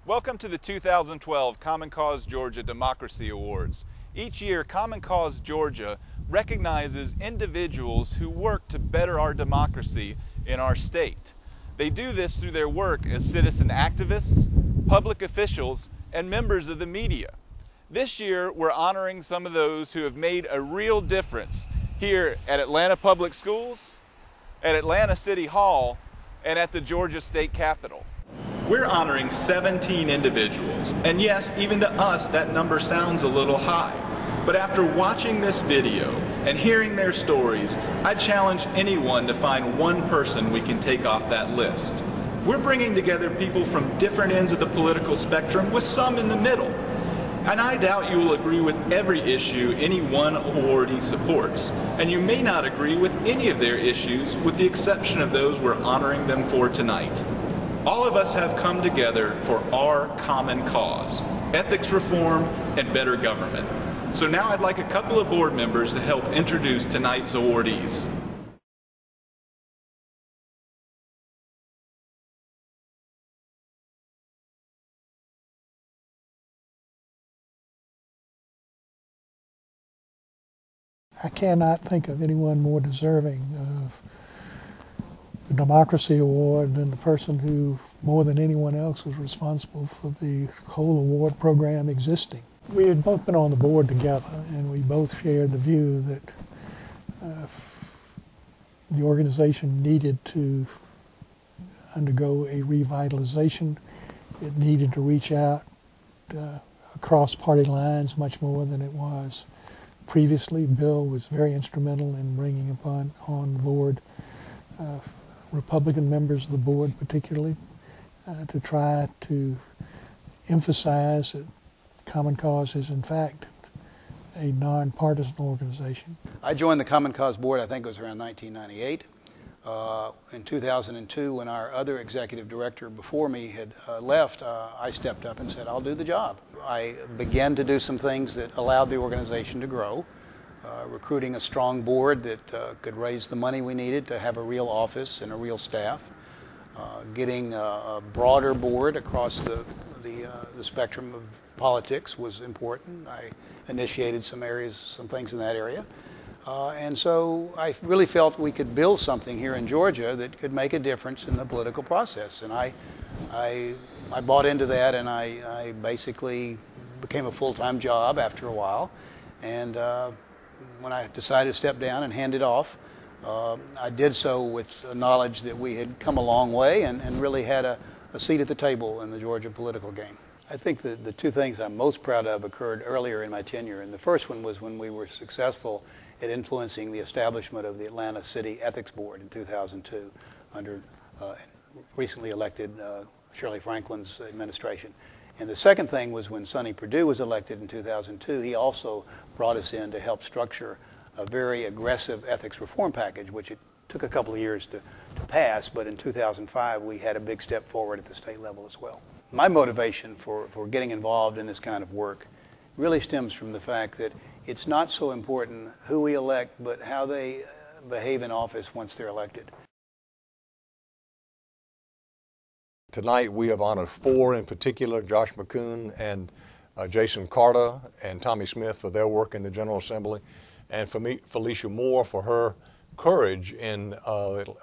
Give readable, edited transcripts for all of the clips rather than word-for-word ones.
Welcome to the 2012 Common Cause Georgia Democracy Awards. Each year, Common Cause Georgia recognizes individuals who work to better our democracy in our state. They do this through their work as citizen activists, public officials, and members of the media. This year, we're honoring some of those who have made a real difference here at Atlanta Public Schools, at Atlanta City Hall, and at the Georgia State Capitol. We're honoring 17 individuals, and yes, even to us that number sounds a little high. But after watching this video and hearing their stories, I challenge anyone to find one person we can take off that list. We're bringing together people from different ends of the political spectrum, with some in the middle. And I doubt you will agree with every issue any one awardee supports, and you may not agree with any of their issues, with the exception of those we're honoring them for tonight. All of us have come together for our common cause, ethics reform and better government. So now I'd like a couple of board members to help introduce tonight's awardees. I cannot think of anyone more deserving of the Democracy Award than the person who, more than anyone else, was responsible for the whole award program existing. We had both been on the board together, and we both shared the view that the organization needed to undergo a revitalization. It needed to reach out across party lines much more than it was previously. Bill was very instrumental in bringing on board Republican members of the board, particularly, to try to emphasize that Common Cause is, in fact, a nonpartisan organization. I joined the Common Cause board, I think it was around 1998. In 2002, when our other executive director before me had left, I stepped up and said, I'll do the job. I began to do some things that allowed the organization to grow. Recruiting a strong board that could raise the money we needed to have a real office and a real staff. Getting a broader board across the spectrum of politics was important. I initiated some things in that area. And so I really felt we could build something here in Georgia that could make a difference in the political process. And I bought into that, and I basically became a full-time job after a while. And when I decided to step down and hand it off, I did so with the knowledge that we had come a long way and really had a seat at the table in the Georgia political game. I think that the two things I'm most proud of occurred earlier in my tenure, and the first one was when we were successful at influencing the establishment of the Atlanta City Ethics Board in 2002 under recently elected Shirley Franklin's administration. And the second thing was when Sonny Perdue was elected in 2002, he also brought us in to help structure a very aggressive ethics reform package, which it took a couple of years to pass, but in 2005 we had a big step forward at the state level as well. My motivation for getting involved in this kind of work really stems from the fact that it's not so important who we elect, but how they behave in office once they're elected. Tonight we have honored four in particular: Josh McKoon and Jason Carter and Tommy Smith for their work in the General Assembly, and for me, Felicia Moore for her courage in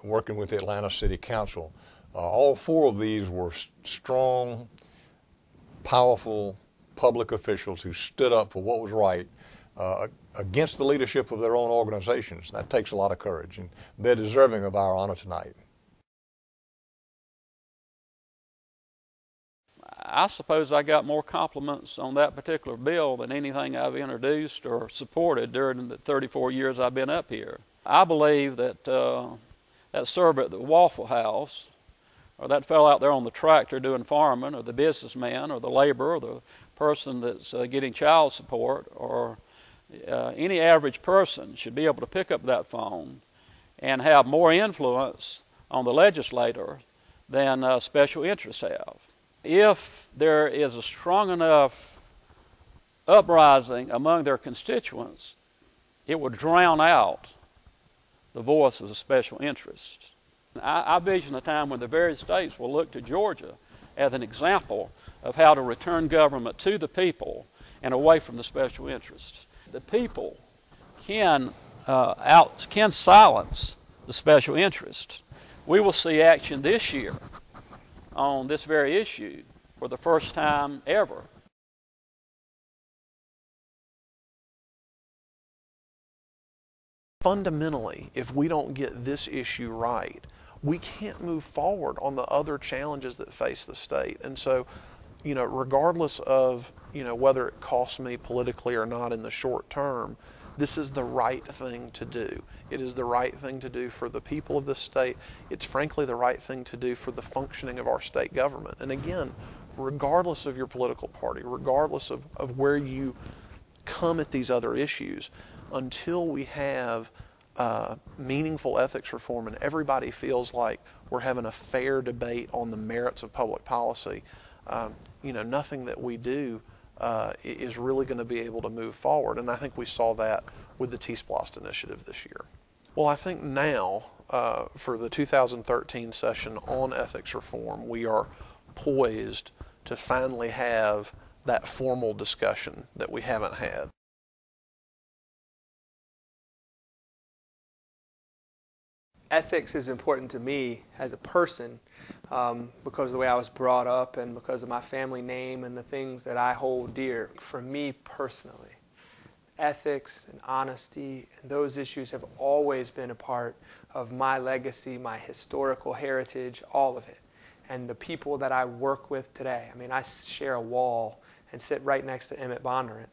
working with the Atlanta City Council. All four of these were strong, powerful public officials who stood up for what was right against the leadership of their own organizations. That takes a lot of courage, and they're deserving of our honor tonight. I suppose I got more compliments on that particular bill than anything I've introduced or supported during the 34 years I've been up here. I believe that that server at the Waffle House, or that fellow out there on the tractor doing farming, or the businessman, or the laborer, or the person that's getting child support, or any average person should be able to pick up that phone and have more influence on the legislator than special interests have. If there is a strong enough uprising among their constituents, it will drown out the voice of the special interest. I vision a time when the various states will look to Georgia as an example of how to return government to the people and away from the special interests. The people can silence the special interest. We will see action this year on this very issue for the first time ever. Fundamentally, if we don't get this issue right, we can't move forward on the other challenges that face the state. And so, regardless of, whether it costs me politically or not in the short term, this is the right thing to do. It is the right thing to do for the people of the state. It's frankly the right thing to do for the functioning of our state government. And again, regardless of your political party, regardless of where you come at these other issues, until we have meaningful ethics reform and everybody feels like we're having a fair debate on the merits of public policy, nothing that we do is really going to be able to move forward. And I think we saw that with the T-Splost initiative this year. Well, I think now, for the 2013 session on ethics reform, we are poised to finally have that formal discussion that we haven't had. Ethics is important to me as a person because of the way I was brought up and because of my family name and the things that I hold dear. For me personally, ethics and honesty and those issues have always been a part of my legacy, my historical heritage, all of it. And the people that I work with today, I mean, I share a wall and sit right next to Emmett Bondurant.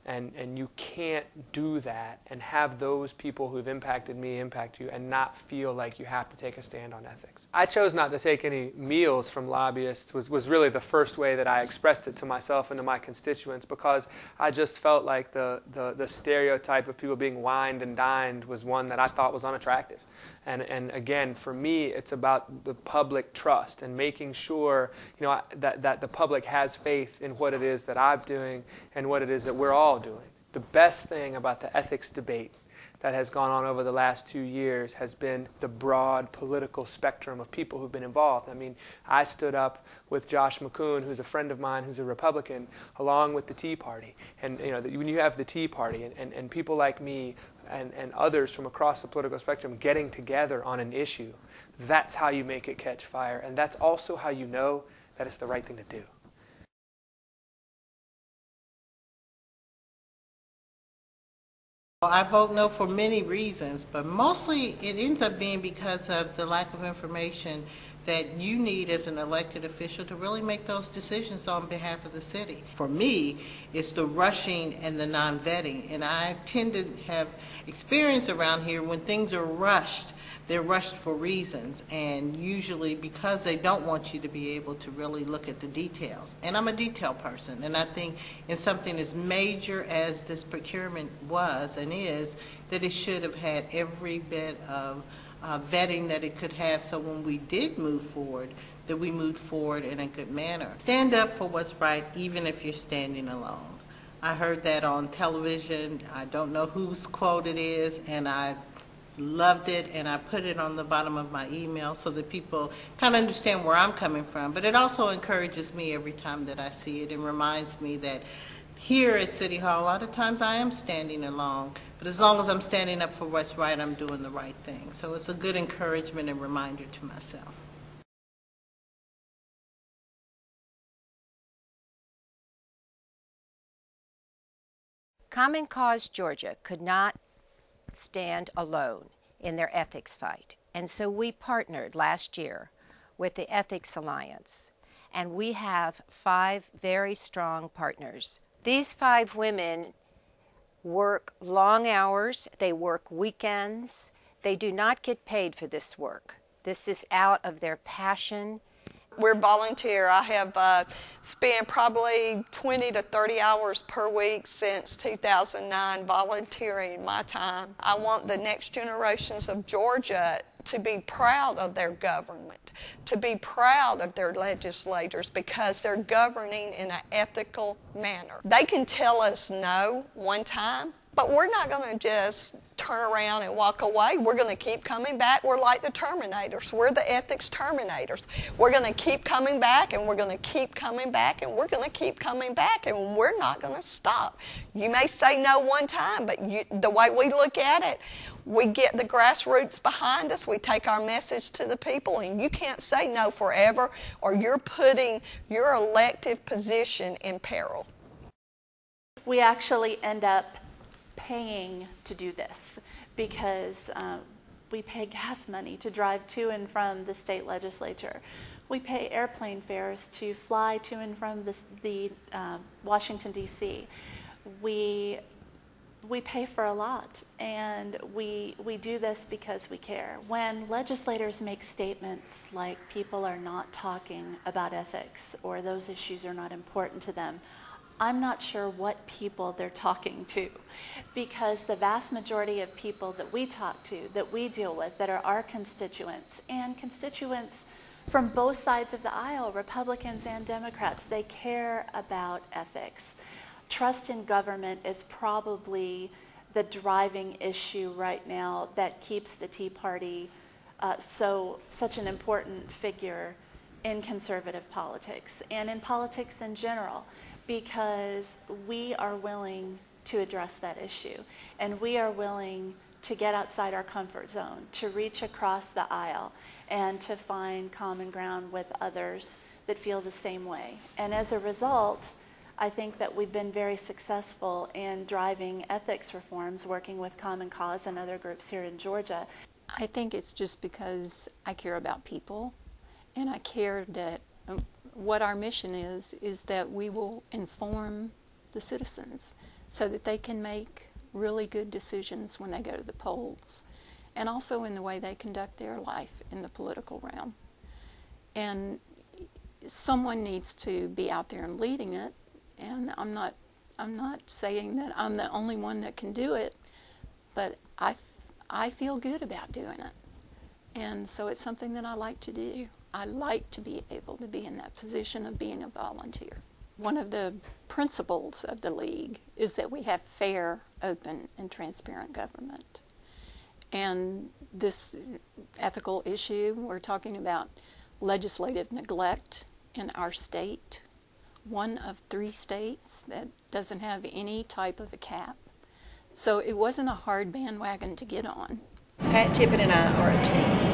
And you can't do that and have those people who've impacted me impact you and not feel like you have to take a stand on ethics. I chose not to take any meals from lobbyists was really the first way that I expressed it to myself and to my constituents, because I just felt like the stereotype of people being wined and dined was one that I thought was unattractive. And again, for me, it's about the public trust and making sure, that the public has faith in what it is that I'm doing and what it is that we're all doing. The best thing about the ethics debate that has gone on over the last 2 years has been the broad political spectrum of people who've been involved. I mean, I stood up with Josh McKoon, who's a friend of mine, who's a Republican, along with the Tea Party. And when you have the Tea Party and people like me and others from across the political spectrum getting together on an issue, that's how you make it catch fire. And that's also how you know that it's the right thing to do. I vote no for many reasons, but mostly it ends up being because of the lack of information that you need as an elected official to really make those decisions on behalf of the city. For me, it's the rushing and the non-vetting, and I tend to have experience around here when things are rushed. They're rushed for reasons, and usually because they don't want you to be able to really look at the details. And I'm a detail person, and I think in something as major as this procurement was and is, that it should have had every bit of vetting that it could have, so when we did move forward, that we moved forward in a good manner. Stand up for what's right, even if you're standing alone. I heard that on television. I don't know whose quote it is, and I loved it, and I put it on the bottom of my email so that people kind of understand where I'm coming from. But it also encourages me every time that I see it and reminds me that here at City Hall, a lot of times I am standing alone, but as long as I'm standing up for what's right, I'm doing the right thing. So it's a good encouragement and reminder to myself. Common Cause Georgia could not stand alone in their ethics fight. And so we partnered last year with the Ethics Alliance, and we have 5 very strong partners. These 5 women work long hours, they work weekends, they do not get paid for this work. This is out of their passion. We're volunteer. I have spent probably 20 to 30 hours per week since 2009 volunteering my time. I want the next generations of Georgia to be proud of their government, to be proud of their legislators, because they're governing in an ethical manner. They can tell us no one time, but we're not going to just turn turn around and walk away. We're going to keep coming back. We're like the Terminators. We're the ethics Terminators. We're going to keep coming back, and we're going to keep coming back, and we're going to keep coming back, and we're not going to stop. You may say no one time, but the way we look at it, we get the grassroots behind us. We take our message to the people, and you can't say no forever, or you're putting your elective position in peril. We actually end up paying to do this because we pay gas money to drive to and from the state legislature. We pay airplane fares to fly to and from the Washington, D.C. We pay for a lot, and we do this because we care. When legislators make statements like people are not talking about ethics or those issues are not important to them, I'm not sure what people they're talking to, because the vast majority of people that we talk to, that we deal with, that are our constituents, and constituents from both sides of the aisle, Republicans and Democrats, they care about ethics. Trust in government is probably the driving issue right now that keeps the Tea Party such an important figure in conservative politics and in politics in general, because we are willing to address that issue, and we are willing to get outside our comfort zone, to reach across the aisle, and to find common ground with others that feel the same way. And as a result, I think that we've been very successful in driving ethics reforms, working with Common Cause and other groups here in Georgia. I think it's just because I care about people, and I care that what our mission is that we will inform the citizens so that they can make really good decisions when they go to the polls, and also in the way they conduct their life in the political realm. And someone needs to be out there and leading it, and I'm not saying that I'm the only one that can do it, but I feel good about doing it. And so it's something that I like to do. I like to be able to be in that position of being a volunteer. One of the principles of the League is that we have fair, open, and transparent government. And this ethical issue, we're talking about legislative neglect in our state, one of 3 states that doesn't have any type of a cap. So it wasn't a hard bandwagon to get on. Pat Tippett and I are a team.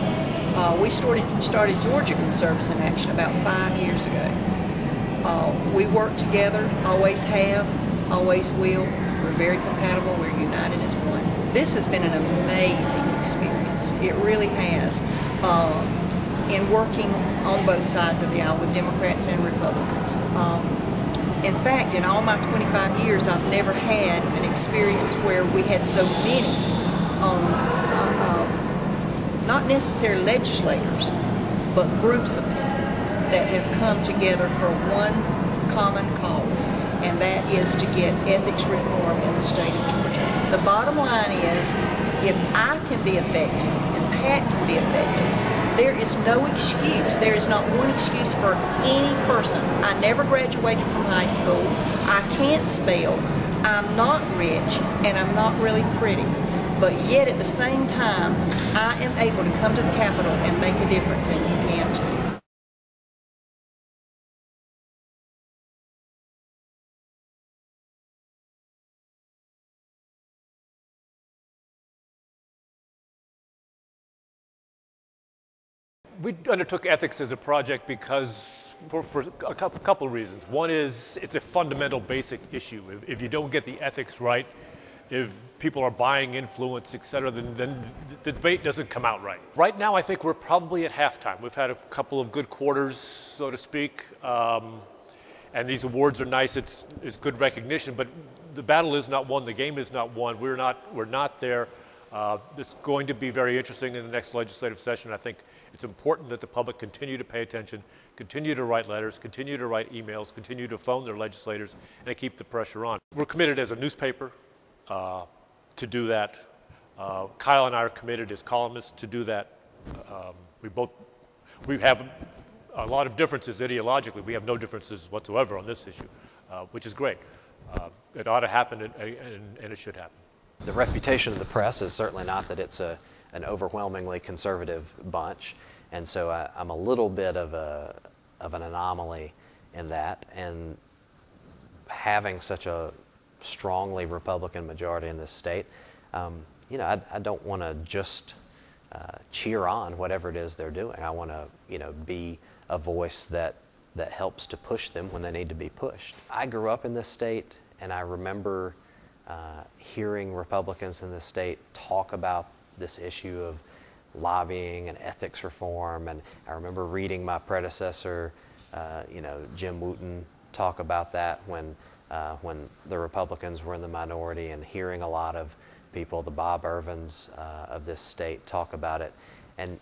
We started Georgia Conservatives in Action about 5 years ago. We work together, always have, always will. We're very compatible. We're united as one. This has been an amazing experience. It really has. In working on both sides of the aisle with Democrats and Republicans. In fact, in all my 25 years, I've never had an experience where we had so many not necessarily legislators, but groups of people that have come together for one common cause, and that is to get ethics reform in the state of Georgia. The bottom line is, if I can be effective and Pat can be effective, there is no excuse. There is not one excuse for any person. I never graduated from high school. I can't spell. I'm not rich, and I'm not really pretty. But yet at the same time, I am able to come to the Capitol and make a difference, and you can too. We undertook ethics as a project because for a couple of reasons. One is it's a fundamental basic issue. If you don't get the ethics right, if people are buying influence, et cetera, then the debate doesn't come out right. Right now, I think we're probably at halftime. We've had a couple of good quarters, so to speak, and these awards are nice. It's good recognition, but the battle is not won. The game is not won. We're not there. It's going to be very interesting in the next legislative session. I think it's important that the public continue to pay attention, continue to write letters, continue to write emails, continue to phone their legislators, and to keep the pressure on. We're committed as a newspaper to do that. Kyle and I are committed as columnists to do that. We have a lot of differences ideologically. We have no differences whatsoever on this issue, which is great. It ought to happen, and it should happen. The reputation of the press is certainly not that it's an overwhelmingly conservative bunch, and so I'm a little bit of an anomaly in that. And having such a strongly Republican majority in this state, you know, I don't want to just cheer on whatever it is they're doing. I want to, you know, be a voice that helps to push them when they need to be pushed. I grew up in this state, and I remember hearing Republicans in this state talk about this issue of lobbying and ethics reform, and I remember reading my predecessor, you know, Jim Wooten, talk about that when the Republicans were in the minority, and hearing a lot of people, the Bob Irvins of this state, talk about it. And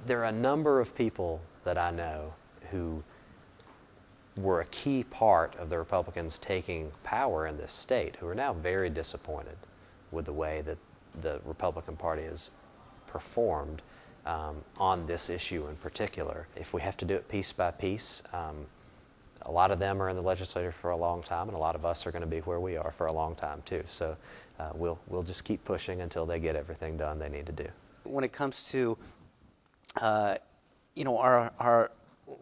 there are a number of people that I know who were a key part of the Republicans taking power in this state, who are now very disappointed with the way that the Republican Party has performed on this issue in particular. If we have to do it piece by piece, a lot of them are in the legislature for a long time, and a lot of us are going to be where we are for a long time too. So we'll just keep pushing until they get everything done they need to do. When it comes to you know, our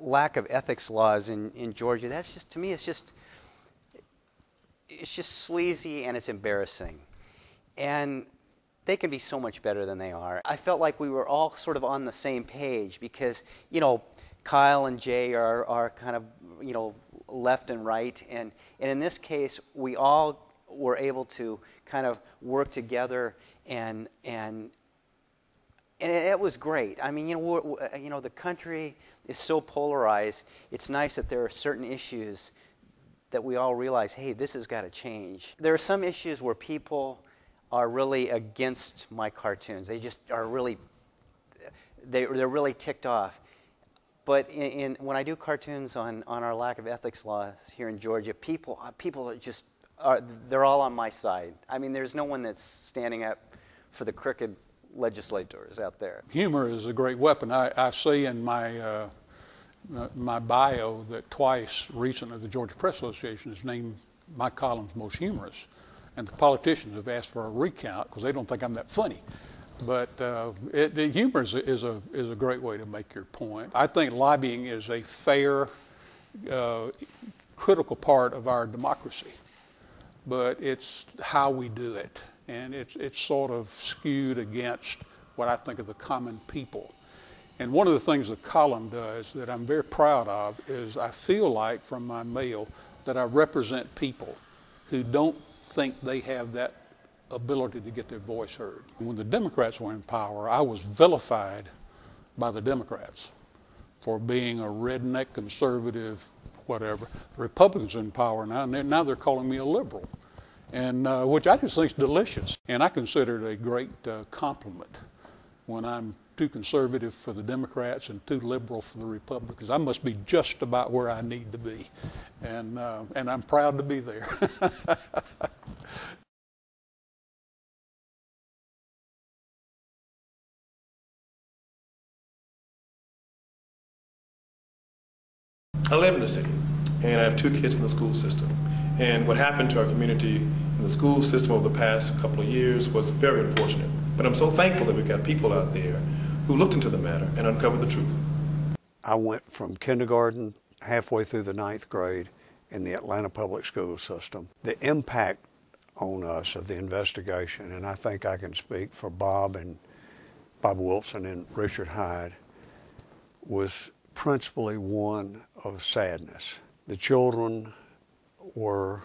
lack of ethics laws in Georgia, that's just, to me, it's just sleazy and it's embarrassing. And they can be so much better than they are. I felt like we were all sort of on the same page because, you know, Kyle and Jay are kind of, you know, left and right, and in this case, we all were able to kind of work together, and it was great. I mean, you know, the country is so polarized. It's nice that there are certain issues that we all realize, hey, this has got to change. There are some issues where people are really against my cartoons. They just are really, they're really ticked off. But when I do cartoons on our lack of ethics laws here in Georgia, people are just, they're all on my side. I mean, there's no one that's standing up for the crooked legislators out there. Humor is a great weapon. I say in my my bio that twice recently the Georgia Press Association has named my columns most humorous, and the politicians have asked for a recount because they don't think I'm that funny. But the humor is a great way to make your point. I think lobbying is a fair, critical part of our democracy, but it's how we do it, and it's sort of skewed against what I think of the common people. And one of the things the column does that I'm very proud of is I feel like from my mail that I represent people who don't think they have that ability to get their voice heard. When the Democrats were in power, I was vilified by the Democrats for being a redneck conservative, whatever. The Republicans are in power now, and now they're calling me a liberal, and which I just think is delicious. And I consider it a great compliment when I'm too conservative for the Democrats and too liberal for the Republicans. I must be just about where I need to be, and I'm proud to be there. I live in the city, and I have 2 kids in the school system. And what happened to our community in the school system over the past couple of years was very unfortunate. But I'm so thankful that we've got people out there who looked into the matter and uncovered the truth. I went from kindergarten halfway through the 9th grade in the Atlanta public school system. The impact on us of the investigation, and I think I can speak for Bob Wilson and Richard Hyde, was principally one of sadness. The children were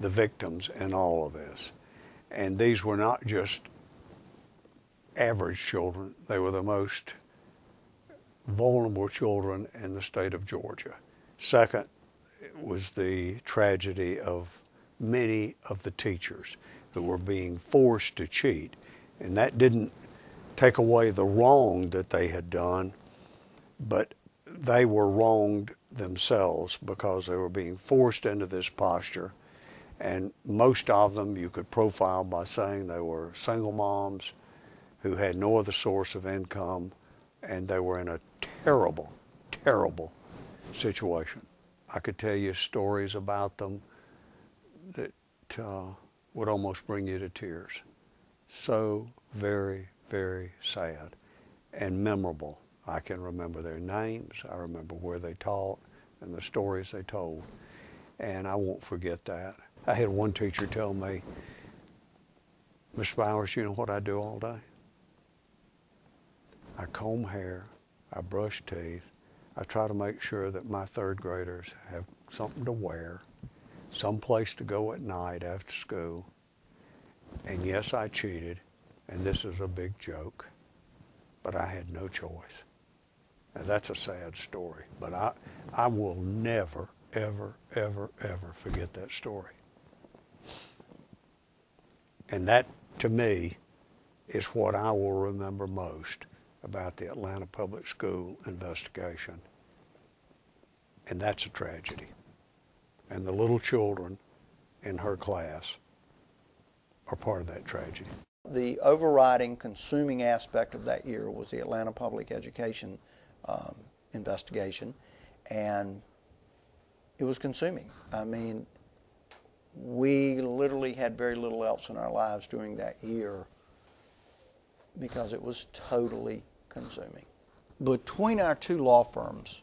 the victims in all of this. And these were not just average children, they were the most vulnerable children in the state of Georgia. Second was the tragedy of many of the teachers who were being forced to cheat. And that didn't take away the wrong that they had done, but they were wronged themselves because they were being forced into this posture. And most of them you could profile by saying they were single moms who had no other source of income, and they were in a terrible, terrible situation. I could tell you stories about them that would almost bring you to tears. So very, very sad and memorable. I can remember their names, I remember where they taught and the stories they told, and I won't forget that. I had one teacher tell me, "Mr. Bowers, you know what I do all day? I comb hair, I brush teeth, I try to make sure that my third graders have something to wear, some place to go at night after school, and yes, I cheated, and this is a big joke, but I had no choice." Now, that's a sad story, but I will never, ever, ever, ever forget that story. And that, to me, is what I will remember most about the Atlanta Public School investigation. And that's a tragedy. And the little children in her class are part of that tragedy. The overriding consuming aspect of that year was the Atlanta Public Education investigation, and it was consuming. I mean, we literally had very little else in our lives during that year because it was totally consuming. Between our two law firms,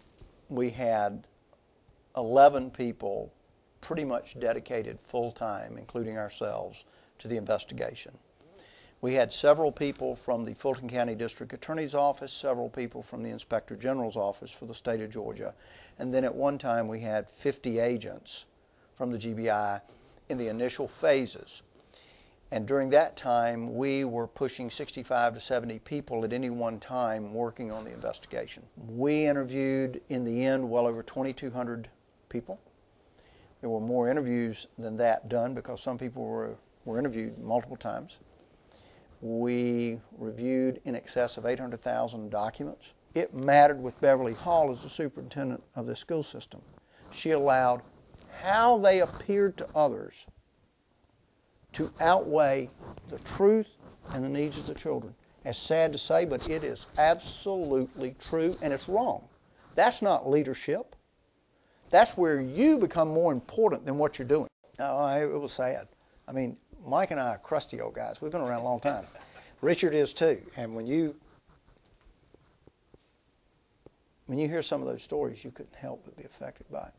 we had 11 people pretty much dedicated full-time, including ourselves, to the investigation. We had several people from the Fulton County District Attorney's Office, several people from the Inspector General's Office for the state of Georgia, and then at one time we had 50 agents from the GBI in the initial phases. And during that time, we were pushing 65 to 70 people at any one time working on the investigation. We interviewed, in the end, well over 2,200 people. There were more interviews than that done because some people were interviewed multiple times. We reviewed in excess of 800,000 documents. It mattered with Beverly Hall as the superintendent of the school system. She allowed how they appeared to others to outweigh the truth and the needs of the children. It's sad to say, but it is absolutely true, and it's wrong. That's not leadership. That's where you become more important than what you're doing. It was sad. I mean, Mike and I are crusty old guys. We've been around a long time. Richard is too. And when you hear some of those stories, you couldn't help but be affected by it.